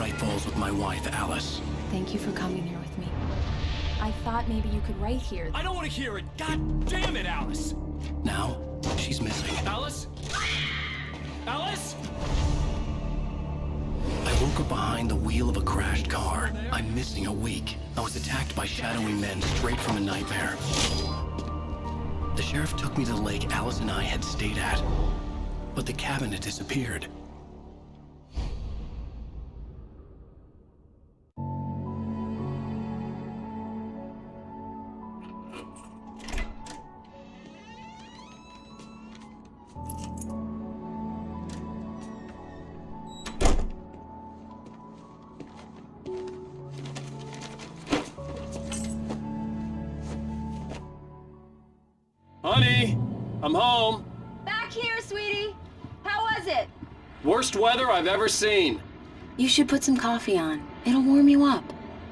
strike balls with my wife, Alice. Thank you for coming here with me. I thought maybe you could write here. I don't want to hear it! God damn it, Alice! Now, she's missing. Alice? Alice? I woke up behind the wheel of a crashed car. I'm missing a week. I was attacked by shadowy men straight from a nightmare. The sheriff took me to the lake Alice and I had stayed at, but the cabin had disappeared. Honey, I'm home. Back here, sweetie. How was it? Worst weather I've ever seen. You should put some coffee on. It'll warm you up.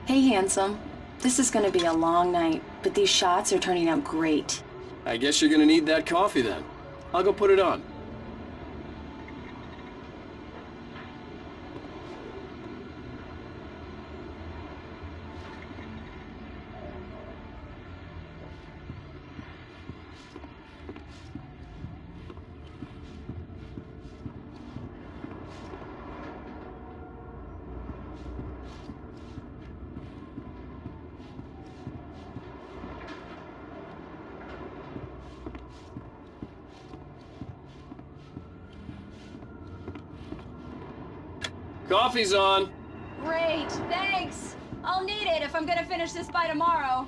Hey, handsome. This is gonna be a long night, but these shots are turning out great. I guess you're gonna need that coffee then. I'll go put it on. Coffee's on. Great, thanks. I'll need it if I'm gonna finish this by tomorrow.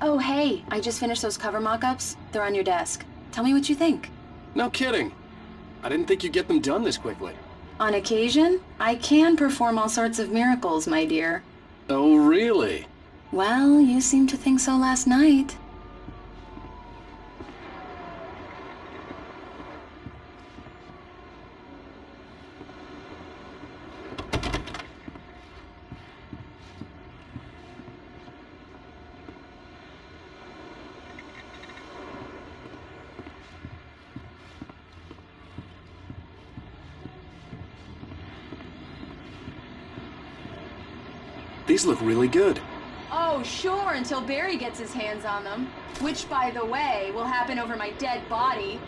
Oh, hey, I just finished those cover mock-ups. They're on your desk. Tell me what you think. No kidding. I didn't think you'd get them done this quickly. On occasion, I can perform all sorts of miracles, my dear. Oh, really? Well, you seemed to think so last night. These look really good. Oh, sure, until Barry gets his hands on them. Which, by the way, will happen over my dead body.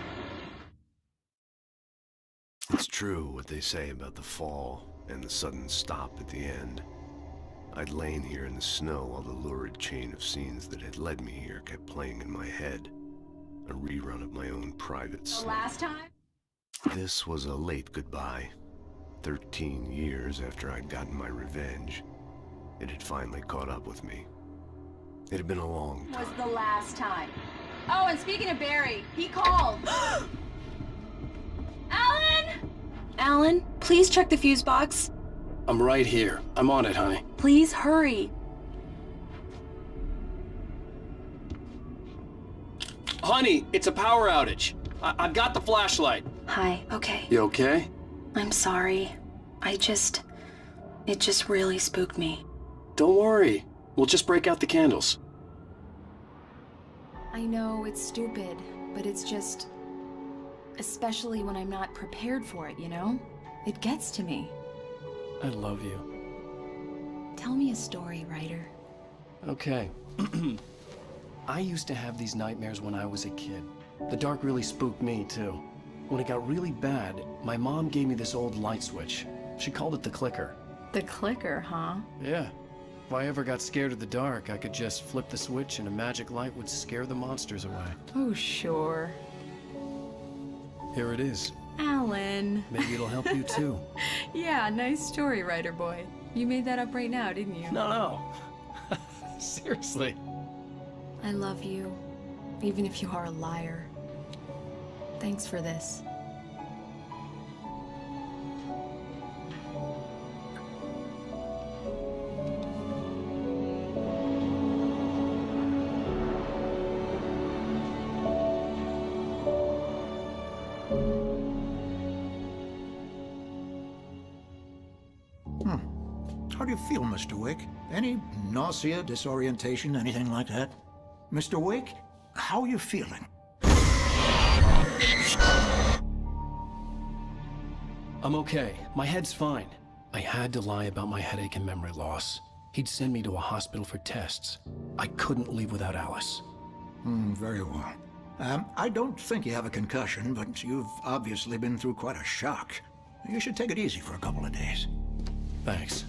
It's true what they say about the fall and the sudden stop at the end. I'd lain here in the snow while the lurid chain of scenes that had led me here kept playing in my head. A rerun of my own private The slip. last time? This was a late goodbye. 13 years after I'd gotten my revenge. It had finally caught up with me. It had been a long time. Was the last time. Oh, and speaking of Barry, he called. Alan! Alan, please check the fuse box. I'm right here. I'm on it, honey. Please hurry. Honey, it's a power outage. I've got the flashlight. Hi, okay. You okay? I'm sorry. It just really spooked me. Don't worry. We'll just break out the candles. I know it's stupid, but it's just... especially when I'm not prepared for it, you know? It gets to me. I love you. Tell me a story, writer. Okay. I used to have these nightmares when I was a kid. The dark really spooked me, too. When it got really bad, my mom gave me this old light switch. She called it the clicker. The clicker, huh? Yeah. If I ever got scared of the dark, I could just flip the switch and a magic light would scare the monsters away. Oh, sure. Here it is. Alan. Maybe it'll help you, too. Yeah, nice story, writer boy. You made that up right now, didn't you? No. Seriously. I love you, even if you are a liar. Thanks for this. How do you feel, Mr. Wick? Any nausea, disorientation, anything like that? Mr. Wick, how are you feeling? I'm okay. My head's fine. I had to lie about my headache and memory loss. He'd send me to a hospital for tests. I couldn't leave without Alice. Very well. I don't think you have a concussion, but you've obviously been through quite a shock. You should take it easy for a couple of days. Thanks.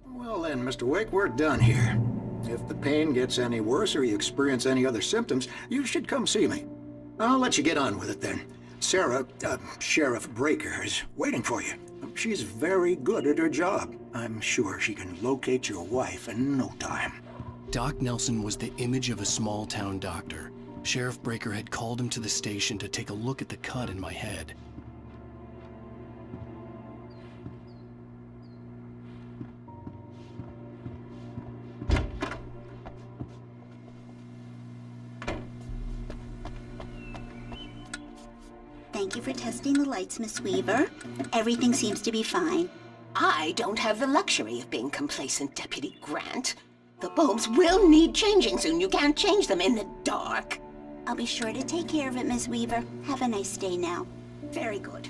Well then, Mr. Wake, we're done here. If the pain gets any worse or you experience any other symptoms, you should come see me. I'll let you get on with it then. Sarah, Sheriff Breaker, is waiting for you. She's very good at her job. I'm sure she can locate your wife in no time. Doc Nelson was the image of a small-town doctor. Sheriff Breaker had called him to the station to take a look at the cut in my head. Thank you for testing the lights, Miss Weaver. Everything seems to be fine. I don't have the luxury of being complacent, Deputy Grant. The bulbs will need changing soon. You can't change them in the dark. I'll be sure to take care of it, Miss Weaver. Have a nice day now. Very good.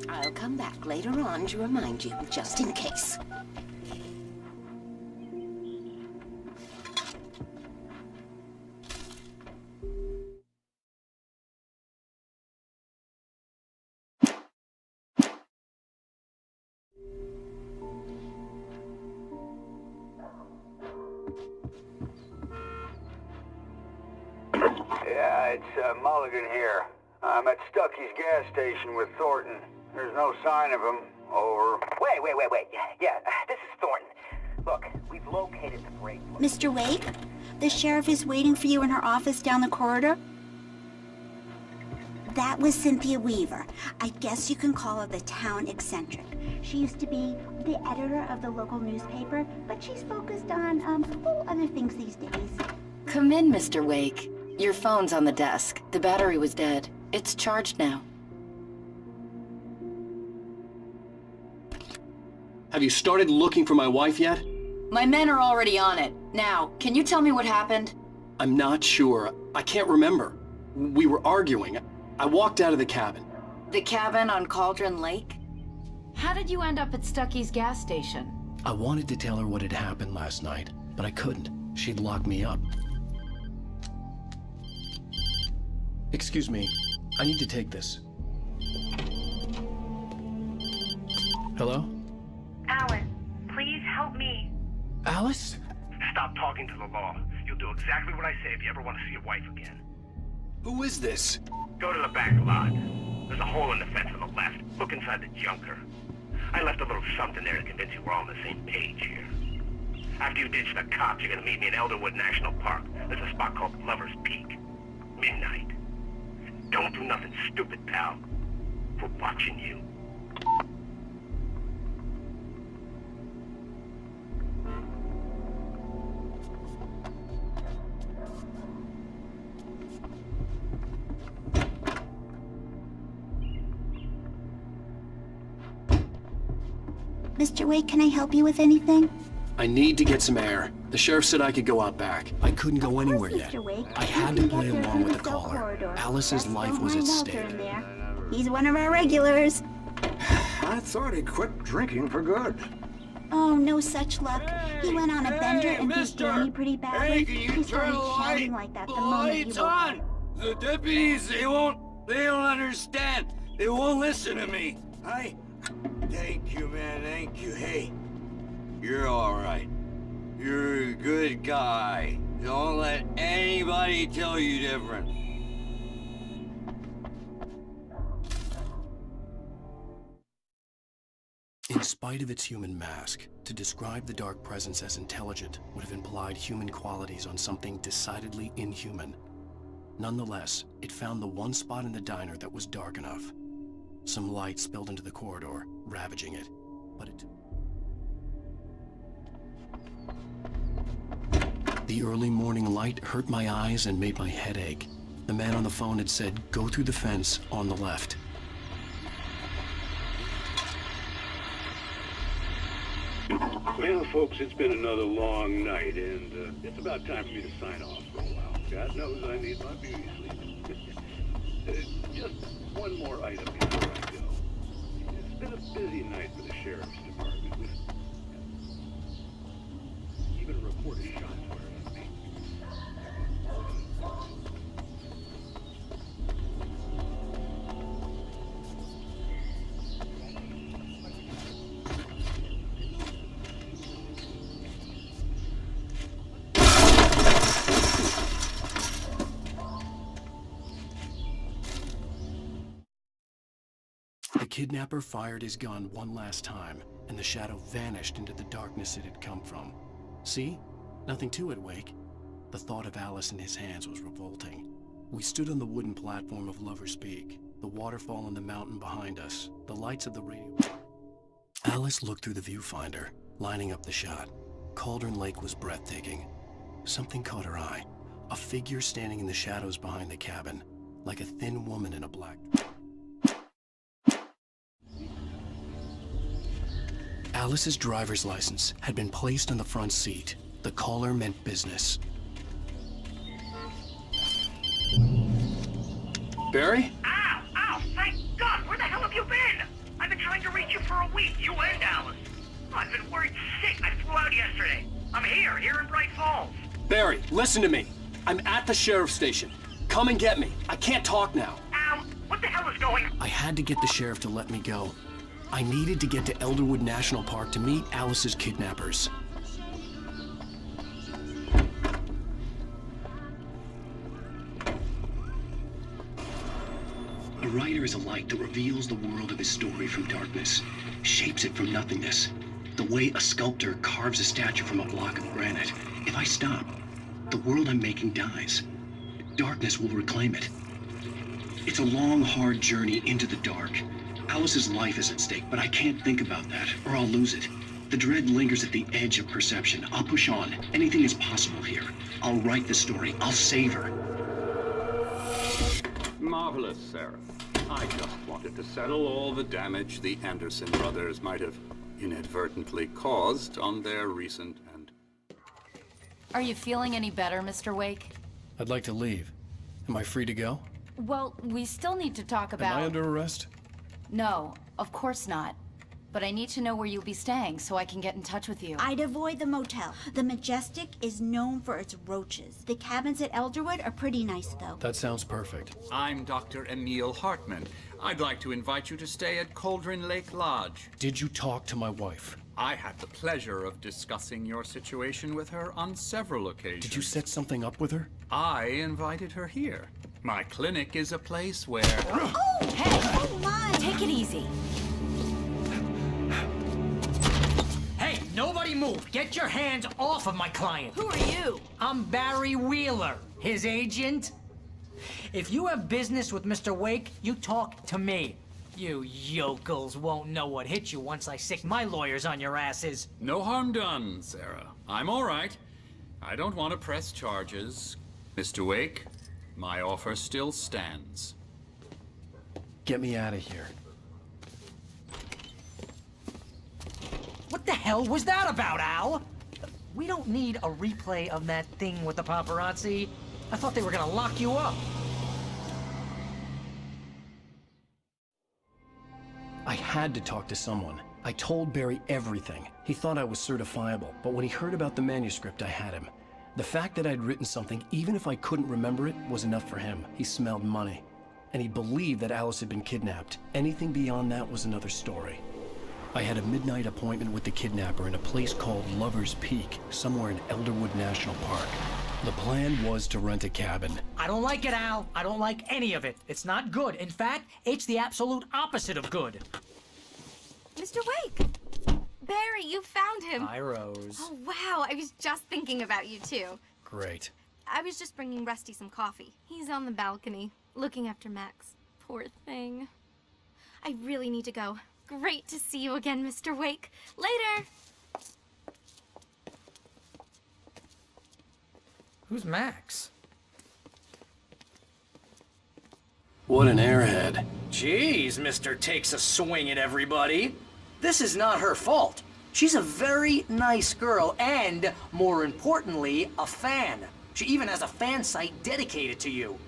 I'll come back later on to remind you, just in case. Yeah, it's Mulligan here. I'm at Stucky's gas station with Thornton. There's no sign of him. Over. Wait. Yeah, this is Thornton. Look, we've located the break. Mr. Wake, the sheriff is waiting for you in her office down the corridor. That was Cynthia Weaver. I guess you can call her the town eccentric. She used to be the editor of the local newspaper, but she's focused on, other things these days. Come in, Mr. Wake. Your phone's on the desk. The battery was dead. It's charged now. Have you started looking for my wife yet? My men are already on it. Now, can you tell me what happened? I'm not sure. I can't remember. We were arguing. I walked out of the cabin. The cabin on Cauldron Lake? How did you end up at Stucky's gas station? I wanted to tell her what had happened last night, but I couldn't. She'd locked me up. Excuse me. I need to take this. Hello? Alice, please help me. Alice? Stop talking to the law. You'll do exactly what I say if you ever want to see your wife again. Who is this? Go to the back lot. There's a hole in the fence on the left. Look inside the junker. I left a little something there to convince you we're all on the same page here. After you ditch the cops, you're gonna meet me in Elderwood National Park. There's a spot called Lover's Peak. Midnight. Don't do nothing stupid, pal. We're watching you. Mr. Wake, can I help you with anything? I need to get some air. The sheriff said I could go out back. I couldn't go anywhere Mr. yet. Wake. I had to play along with the caller. Corridor. Alice's That's life no was at Walter stake. in there. He's one of our regulars. I thought he quit drinking for good. Oh, no such luck. He went on a bender and beat mister! Danny pretty badly. He started shouting like that the moment you woke up. The deputies, they don't understand. They won't listen to me. Thank you, man, thank you. Hey, you're all right. You're a good guy. Don't let anybody tell you different. In spite of its human mask, to describe the dark presence as intelligent would have implied human qualities on something decidedly inhuman. Nonetheless, it found the one spot in the diner that was dark enough. Some light spilled into the corridor, ravaging it, but it... The early morning light hurt my eyes and made my head ache. The man on the phone had said, go through the fence on the left. Well, folks, it's been another long night, and it's about time for me to sign off for a while. God knows I need my beauty sleep. Just one more item before I go. It's been a busy night for the sheriff's department. We've even reported shots fired on me. The kidnapper fired his gun one last time, and the shadow vanished into the darkness it had come from. See? Nothing to it, Wake. The thought of Alice in his hands was revolting. We stood on the wooden platform of Lover's Peak, the waterfall on the mountain behind us, the lights of the radio. Alice looked through the viewfinder, lining up the shot. Cauldron Lake was breathtaking. Something caught her eye. A figure standing in the shadows behind the cabin, like a thin woman in a black... Alice's driver's license had been placed on the front seat. The caller meant business. Barry? Ow! Ow! Thank God! Where the hell have you been? I've been trying to reach you for a week, you and Alice. Oh, I've been worried sick. I flew out yesterday. I'm here in Bright Falls. Barry, listen to me. I'm at the sheriff's station. Come and get me. I can't talk now. Ow! What the hell is going on? I had to get the sheriff to let me go. I needed to get to Elderwood National Park to meet Alice's kidnappers. A writer is a light that reveals the world of his story from darkness, shapes it from nothingness. The way a sculptor carves a statue from a block of granite. If I stop, the world I'm making dies. Darkness will reclaim it. It's a long, hard journey into the dark. Alice's life is at stake, but I can't think about that, or I'll lose it. The dread lingers at the edge of perception. I'll push on. Anything is possible here. I'll write the story. I'll save her. Marvelous, Sarah. I just wanted to settle all the damage the Anderson brothers might have inadvertently caused on their recent and... Are you feeling any better, Mr. Wake? I'd like to leave. Am I free to go? Well, we still need to talk about... Am I under arrest? No, of course not. But I need to know where you'll be staying so I can get in touch with you. I'd avoid the motel. The Majestic is known for its roaches. The cabins at Elderwood are pretty nice, though. That sounds perfect. I'm Dr. Emil Hartman. I'd like to invite you to stay at Cauldron Lake Lodge. Did you talk to my wife? I had the pleasure of discussing your situation with her on several occasions. Did you set something up with her? I invited her here. My clinic is a place where... Oh, hey! Oh, my! Take it easy. Hey, nobody move! Get your hands off of my client! Who are you? I'm Barry Wheeler, his agent. If you have business with Mr. Wake, you talk to me. You yokels won't know what hit you once I sick my lawyers on your asses. No harm done, Sarah. I'm all right. I don't want to press charges. Mr. Wake, my offer still stands. Get me out of here. What the hell was that about, Al? We don't need a replay of that thing with the paparazzi. I thought they were gonna lock you up. I had to talk to someone. I told Barry everything. He thought I was certifiable, but when he heard about the manuscript, I had him. The fact that I'd written something, even if I couldn't remember it, was enough for him. He smelled money. And he believed that Alice had been kidnapped. Anything beyond that was another story. I had a midnight appointment with the kidnapper in a place called Lover's Peak, somewhere in Elderwood National Park. The plan was to rent a cabin. I don't like it, Al. I don't like any of it. It's not good. In fact, it's the absolute opposite of good. Mr. Wake! Barry, you found him! Hi, Rose. Oh, wow. I was just thinking about you, too. Great. I was just bringing Rusty some coffee. He's on the balcony, looking after Max. Poor thing. I really need to go. Great to see you again, Mr. Wake. Later! Who's Max? What an airhead. Jeez, Mr. Takes a swing at everybody. This is not her fault. She's a very nice girl and, more importantly, a fan. She even has a fan site dedicated to you.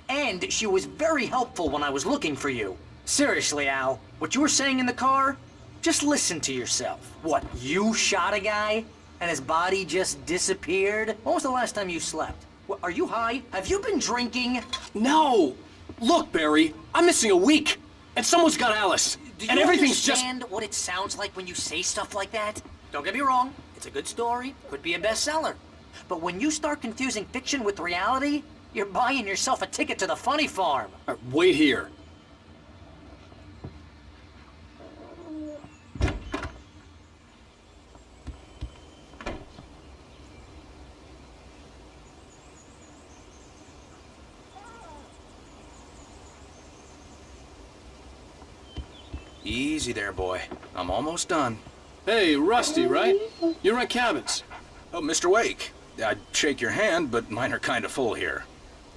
And she was very helpful when I was looking for you. Seriously, Al, what you were saying in the car? Just listen to yourself. What, you shot a guy? And his body just disappeared? When was the last time you slept? What, are you high? Have you been drinking? No! Look, Barry, I'm missing a week, and someone's got Alice. Do you and everything's just... understand what it sounds like when you say stuff like that? Don't get me wrong, it's a good story, could be a bestseller. But when you start confusing fiction with reality, you're buying yourself a ticket to the funny farm. Wait here. Easy there, boy. I'm almost done. Hey, Rusty, right? You rent cabins. Oh, Mr. Wake. I'd shake your hand, but mine are kind of full here.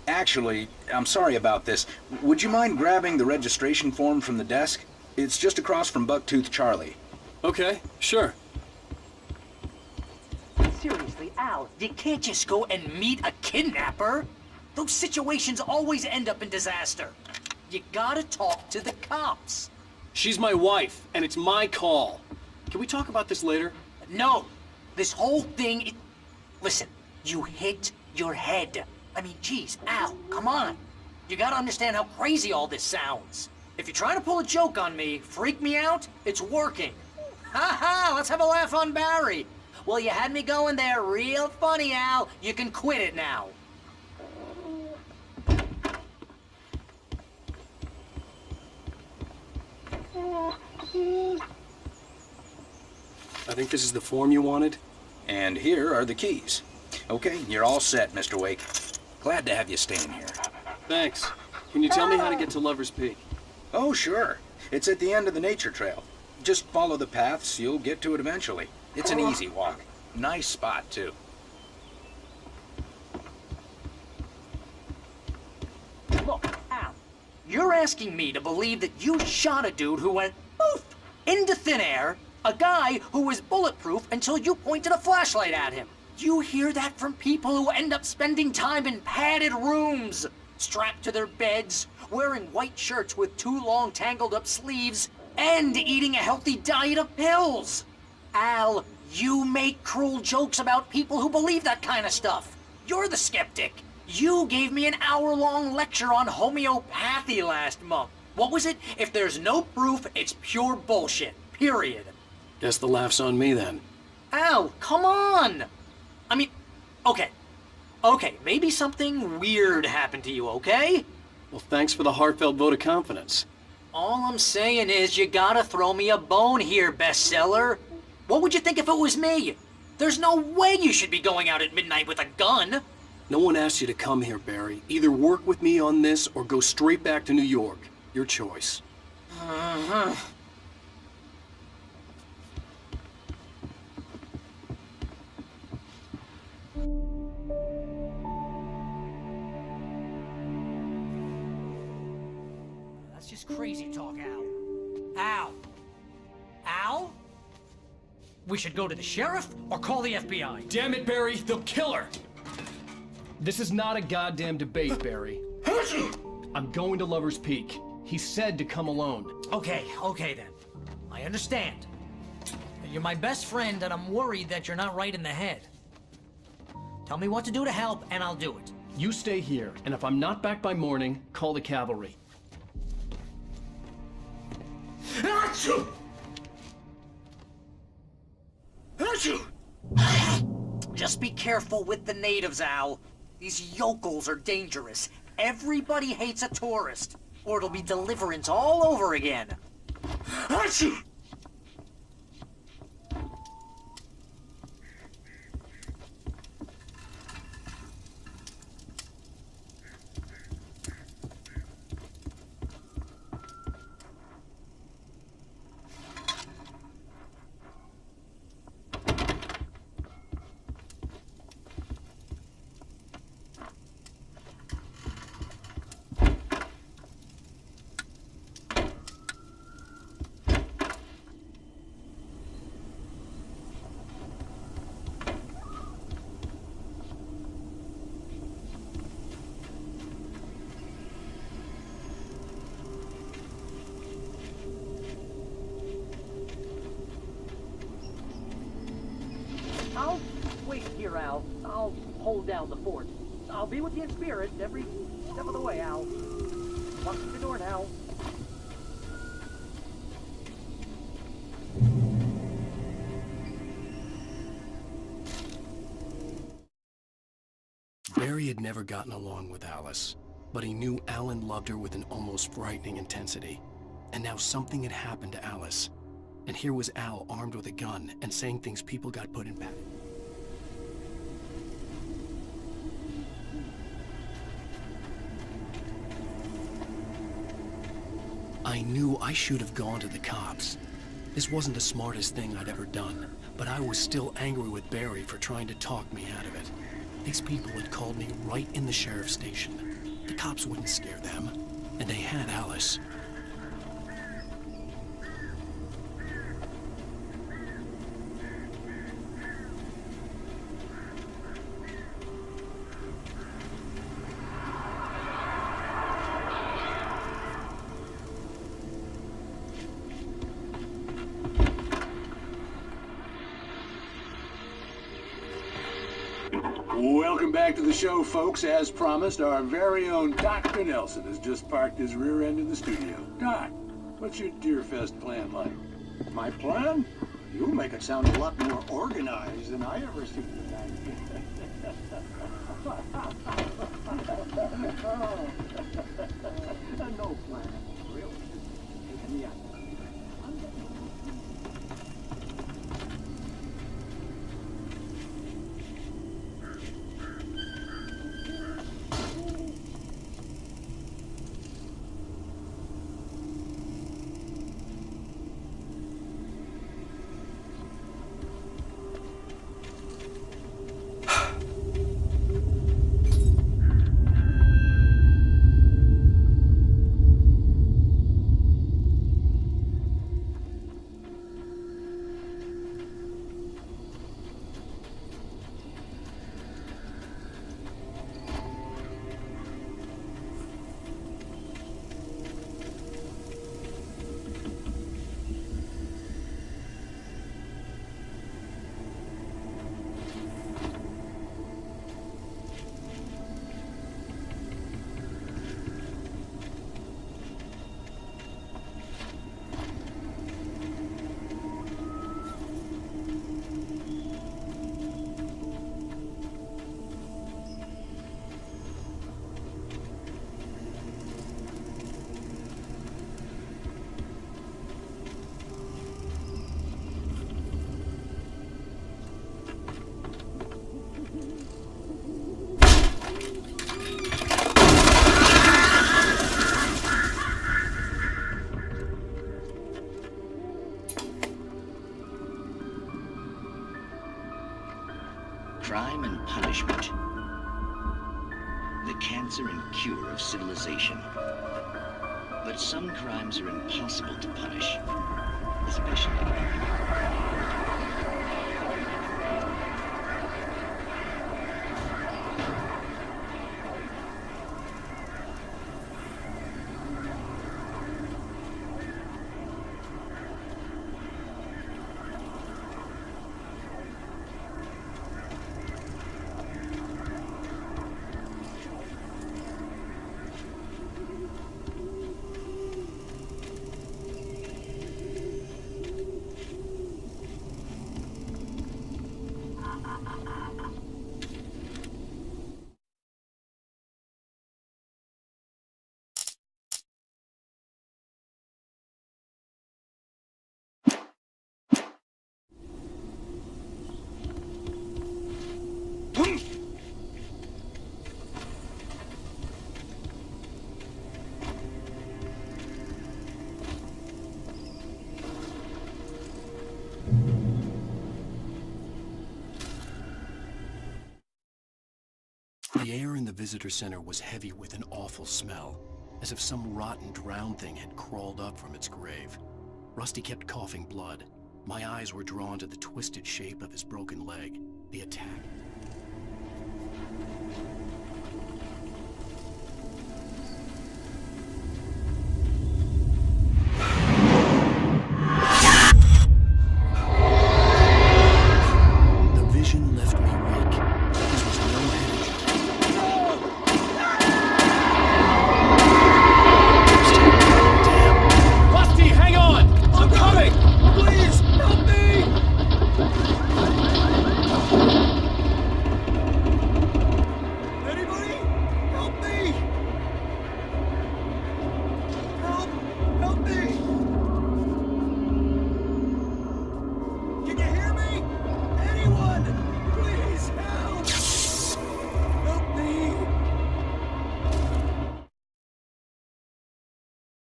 Actually, I'm sorry about this. Would you mind grabbing the registration form from the desk? It's just across from Bucktooth Charlie. Okay, sure. Seriously, Al, you can't just go and meet a kidnapper. Those situations always end up in disaster. You gotta talk to the cops. She's my wife, and it's my call. Can we talk about this later? No. This whole thing... Listen, you hit your head. I mean, geez, Al, come on. You gotta understand how crazy all this sounds. If you're trying to pull a joke on me, freak me out, it's working. Ha ha, let's have a laugh on Barry. Well, you had me going there real funny, Al. You can quit it now. I think this is the form you wanted. And here are the keys. Okay, you're all set, Mr. Wake. Glad to have you staying here. Thanks. Can you tell me how to get to Lover's Peak? Oh, sure. It's at the end of the nature trail. Just follow the paths, you'll get to it eventually. It's an easy walk. Nice spot, too. Look, Al, you're asking me to believe that you shot a dude who went poof into thin air, a guy who was bulletproof until you pointed a flashlight at him. You hear that from people who end up spending time in padded rooms, strapped to their beds, wearing white shirts with too long tangled up sleeves, and eating a healthy diet of pills. Al, you make cruel jokes about people who believe that kind of stuff. You're the skeptic. You gave me an hour-long lecture on homeopathy last month. What was it? If there's no proof, it's pure bullshit. Period. Guess the laugh's on me then. Al, come on! I mean, okay, maybe something weird happened to you, okay? Well, thanks for the heartfelt vote of confidence. All I'm saying is you gotta throw me a bone here, bestseller. What would you think if it was me? There's no way you should be going out at midnight with a gun. No one asked you to come here, Barry. Either work with me on this or go straight back to New York. Your choice. Uh-huh. That's just crazy talk, Al. Al? Al? We should go to the sheriff or call the FBI. Damn it, Barry, they'll kill her! This is not a goddamn debate, Barry. I'm going to Lover's Peak. He said to come alone. Okay then. I understand. You're my best friend and I'm worried that you're not right in the head. Tell me what to do to help and I'll do it. You stay here, and if I'm not back by morning, call the cavalry. Achoo! Achoo! Just be careful with the natives, Al. These yokels are dangerous. Everybody hates a tourist, or it'll be Deliverance all over again. Achoo! I'll hold down the fort. I'll be with you in spirit every step of the way, Al. Locking the door now. Barry had never gotten along with Alice, but he knew Alan loved her with an almost frightening intensity. And now something had happened to Alice. And here was Al armed with a gun and saying things people got put in bed. I knew I should have gone to the cops. This wasn't the smartest thing I'd ever done, but I was still angry with Barry for trying to talk me out of it. These people had called me right in the sheriff's station. The cops wouldn't scare them, and they had Alice. Welcome back to the show, folks. As promised, our very own Dr. Nelson has just parked his rear end in the studio. Doc, what's your Deerfest plan like? My plan? You make it sound a lot more organized than I ever seen it. No plan, really. Yeah. Crime and punishment. The cancer and cure of civilization. But some crimes are impossible to punish, especially. The air in the visitor center was heavy with an awful smell, as if some rotten drowned thing had crawled up from its grave. Rusty kept coughing blood. My eyes were drawn to the twisted shape of his broken leg. The attack. The vision left me weak. His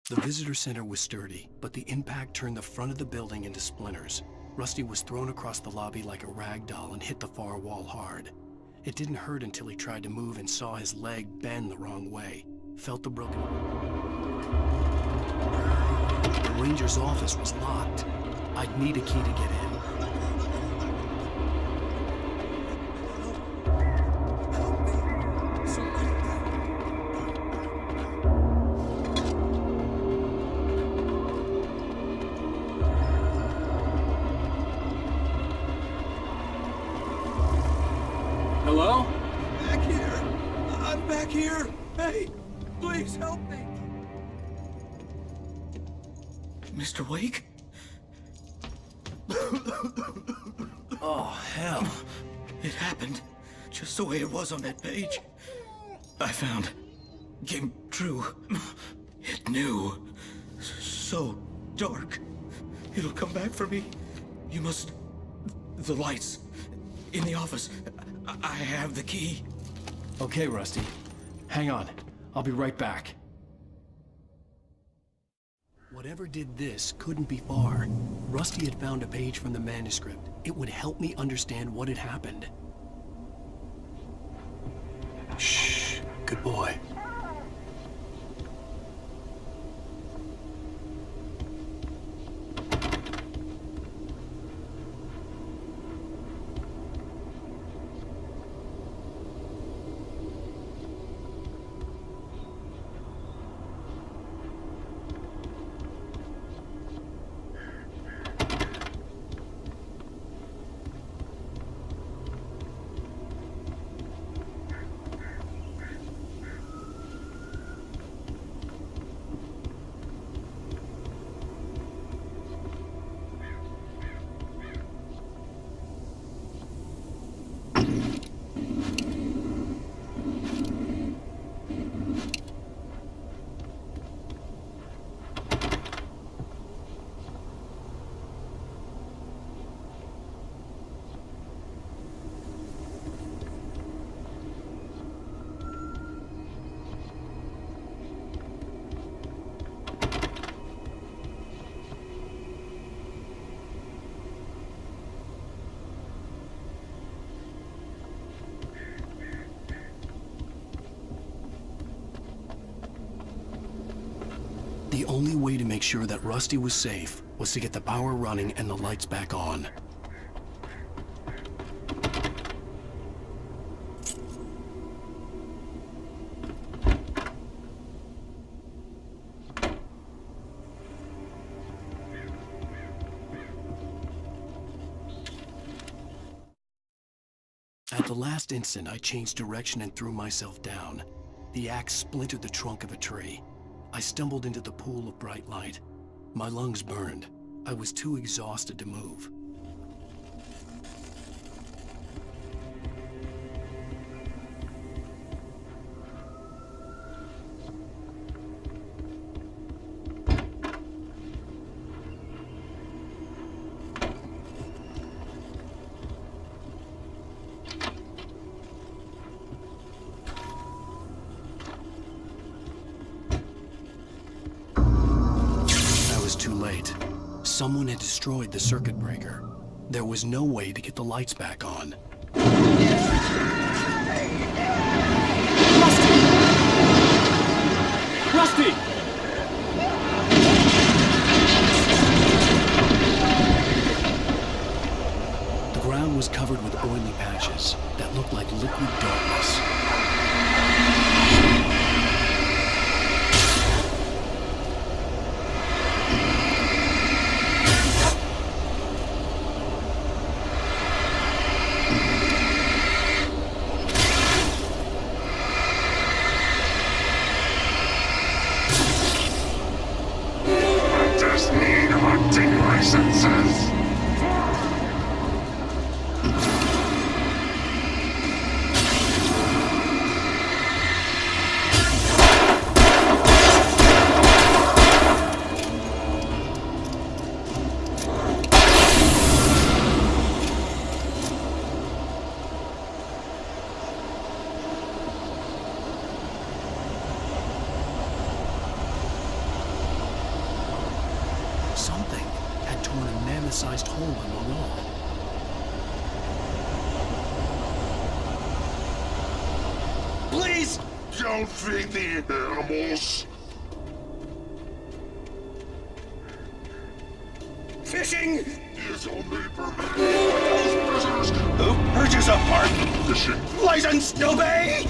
The visitor center was sturdy, but the impact turned the front of the building into splinters. Rusty was thrown across the lobby like a rag doll and hit the far wall hard. It didn't hurt until he tried to move and saw his leg bend the wrong way. Felt the broken... The ranger's office was locked. I'd need a key to get in. Hello? Back here! I'm back here! Hey, please help me! Mr. Wake? Oh, hell. It happened just the way it was on that page. I found. Came true. It knew. So dark. It'll come back for me. You must... The lights. In the office. I have the key. Okay, Rusty. Hang on. I'll be right back. Whatever did this couldn't be far. Rusty had found a page from the manuscript. It would help me understand what had happened. Shh. Good boy. The only way to make sure that Rusty was safe was to get the power running and the lights back on. At the last instant, I changed direction and threw myself down. The axe splintered the trunk of a tree. I stumbled into the pool of bright light. My lungs burned. I was too exhausted to move. Too late. Someone had destroyed the circuit breaker. There was no way to get the lights back on. Rusty! The ground was covered with oily patches that looked like liquid darkness. man-sized hole in the wall. Please! Don't feed the animals! Fishing is only permitted by those prisoners who purchase a park fishing license to obey!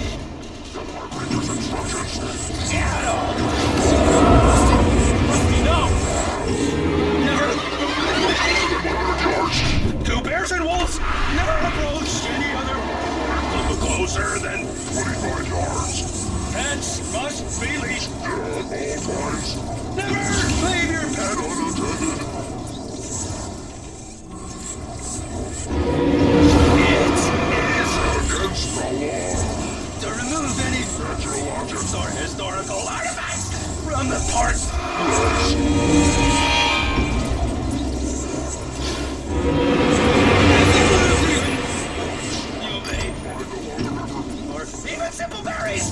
The park ranger's instructions. Seattle! No! Never! 100 yards! 2 bears and wolves never approach any other closer than 25 yards. Pets must be leashed at all times. Never leave your pet unattended. It is against the law to remove any natural objects or historical artifacts from the park. Even simple berries!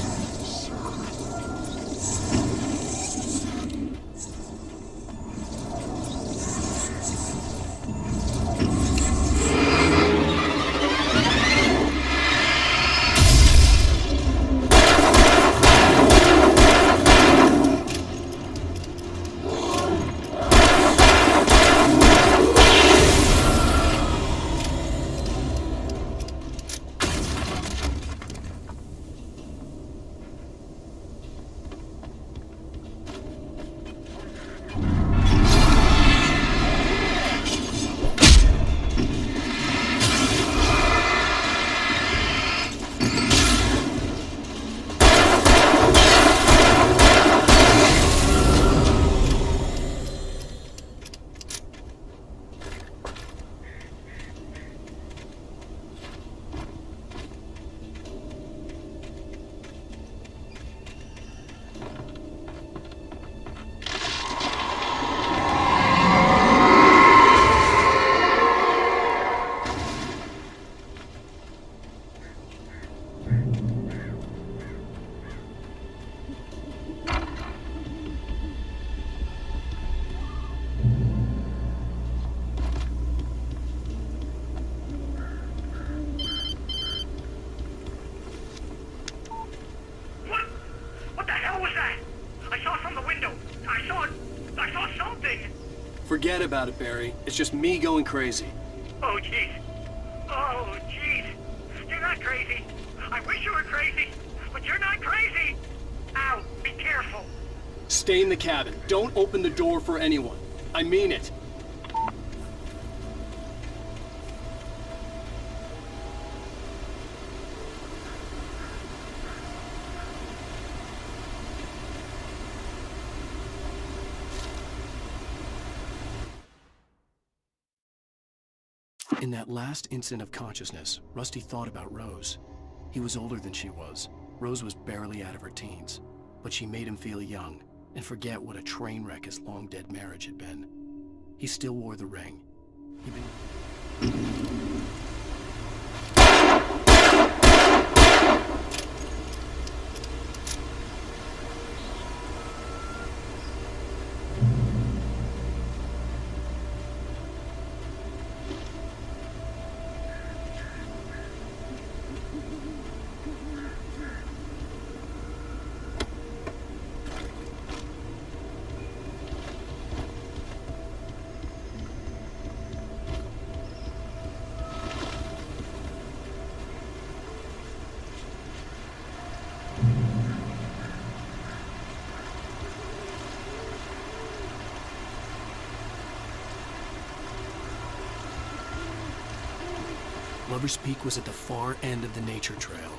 Forget about it, Barry. It's just me going crazy. Oh, jeez. Oh, jeez. You're not crazy. I wish you were crazy, but you're not crazy. Ow, be careful. Stay in the cabin. Don't open the door for anyone. I mean it. In that last instant of consciousness, Rusty thought about Rose. He was older than she was. Rose was barely out of her teens, but she made him feel young and forget what a train wreck his long-dead marriage had been. He still wore the ring. Lover's Peak was at the far end of the nature trail.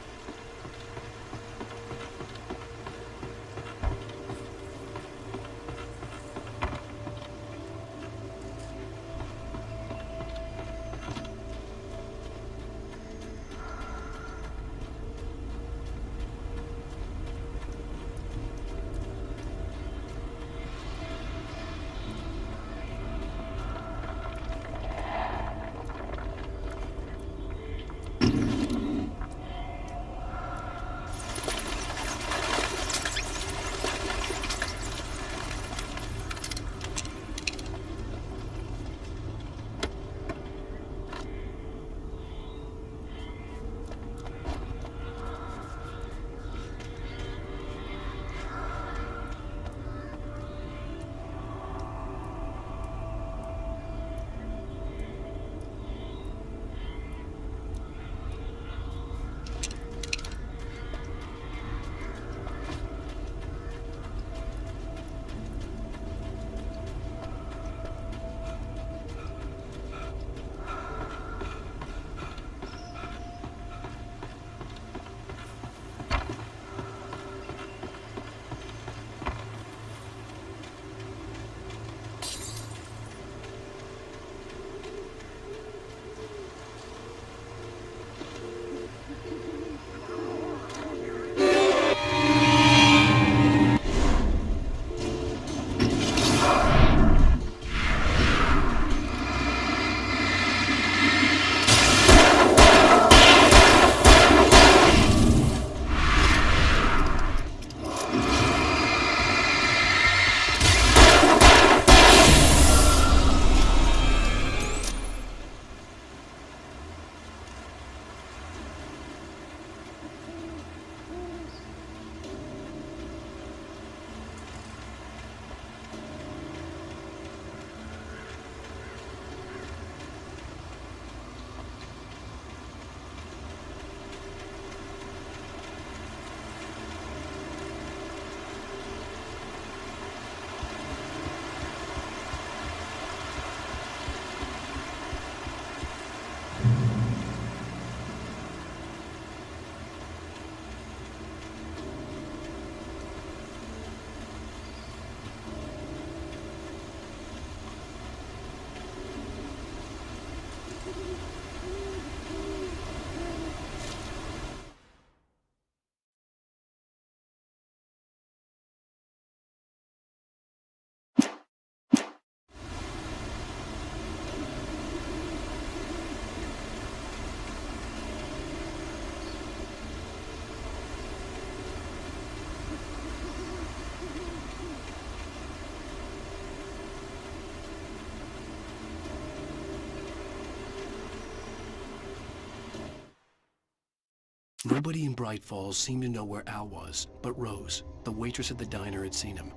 Nobody in Bright Falls seemed to know where Al was, but Rose, the waitress at the diner, had seen him.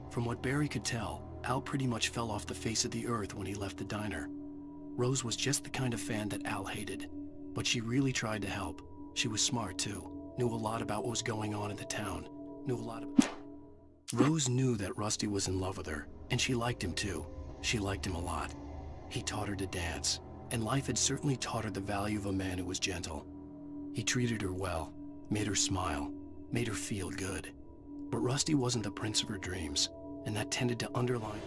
From what Barry could tell, Al pretty much fell off the face of the earth when he left the diner. Rose was just the kind of fan that Al hated, but she really tried to help. She was smart too, knew a lot about what was going on in the town, Rose knew that Rusty was in love with her, and she liked him too. She liked him a lot. He taught her to dance, and life had certainly taught her the value of a man who was gentle. He treated her well, made her smile, made her feel good. But Rusty wasn't the prince of her dreams, and that tended to underline...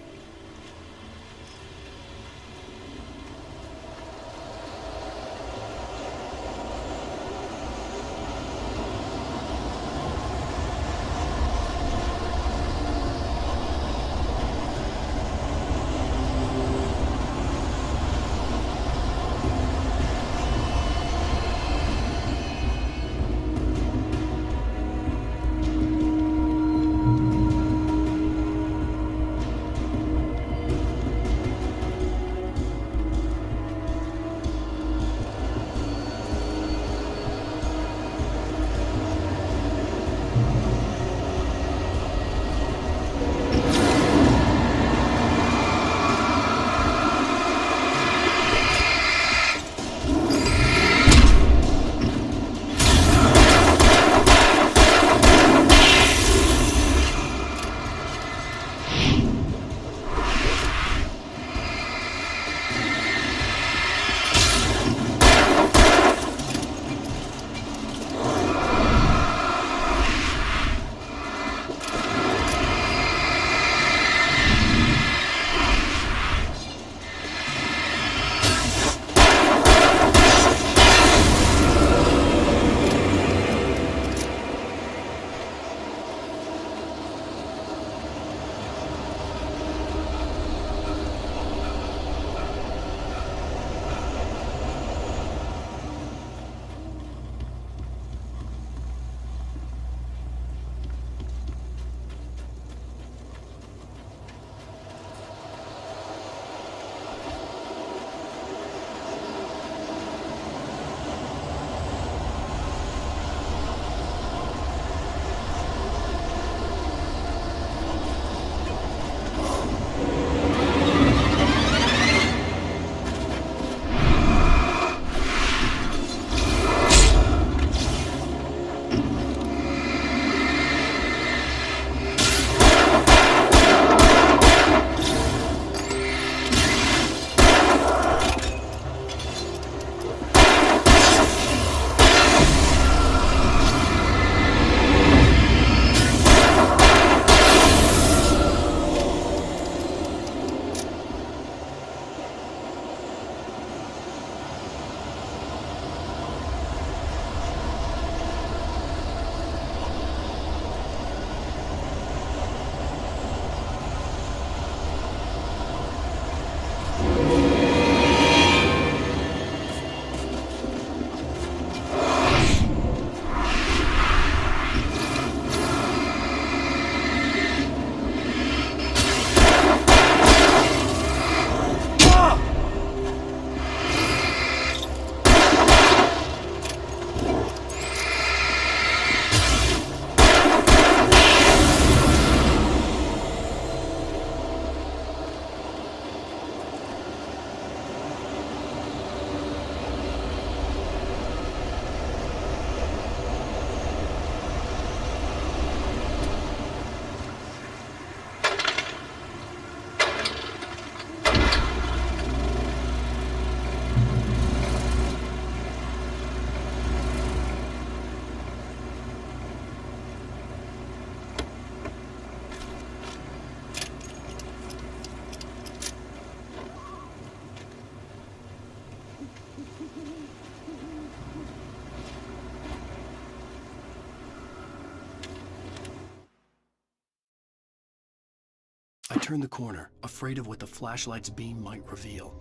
I turned the corner, afraid of what the flashlight's beam might reveal.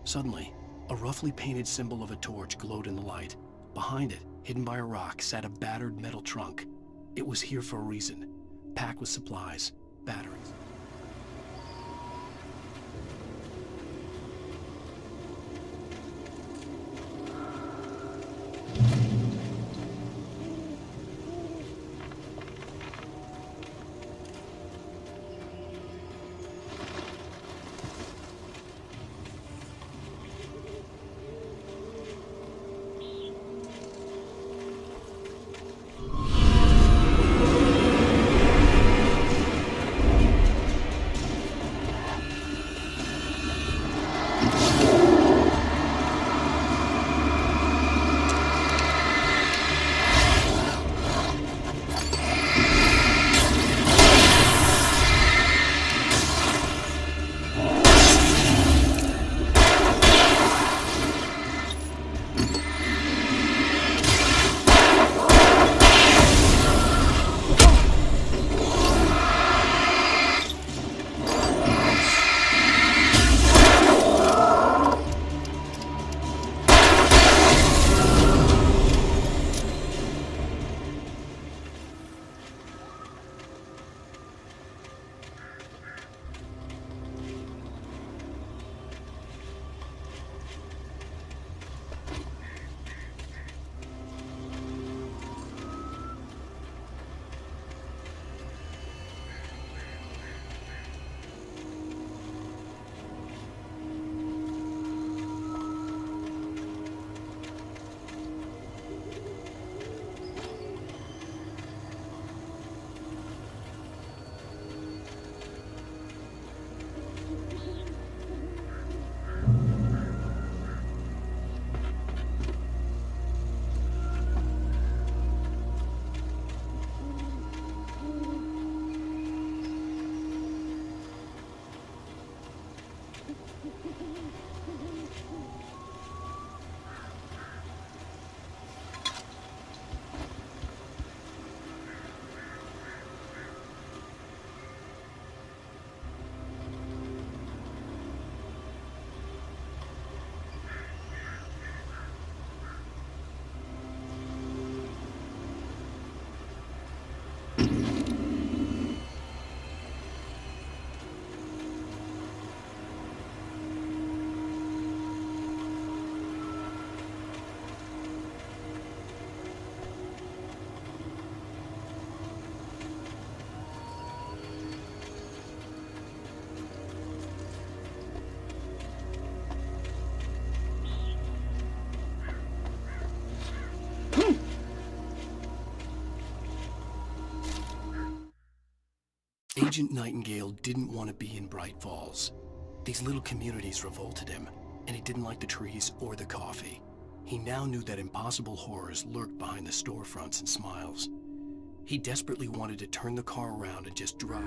Suddenly, a roughly painted symbol of a torch glowed in the light. Behind it, hidden by a rock, sat a battered metal trunk. It was here for a reason, packed with supplies, batteries. Agent Nightingale didn't want to be in Bright Falls. These little communities revolted him, and he didn't like the trees or the coffee. He now knew that impossible horrors lurked behind the storefronts and smiles. He desperately wanted to turn the car around and just drive.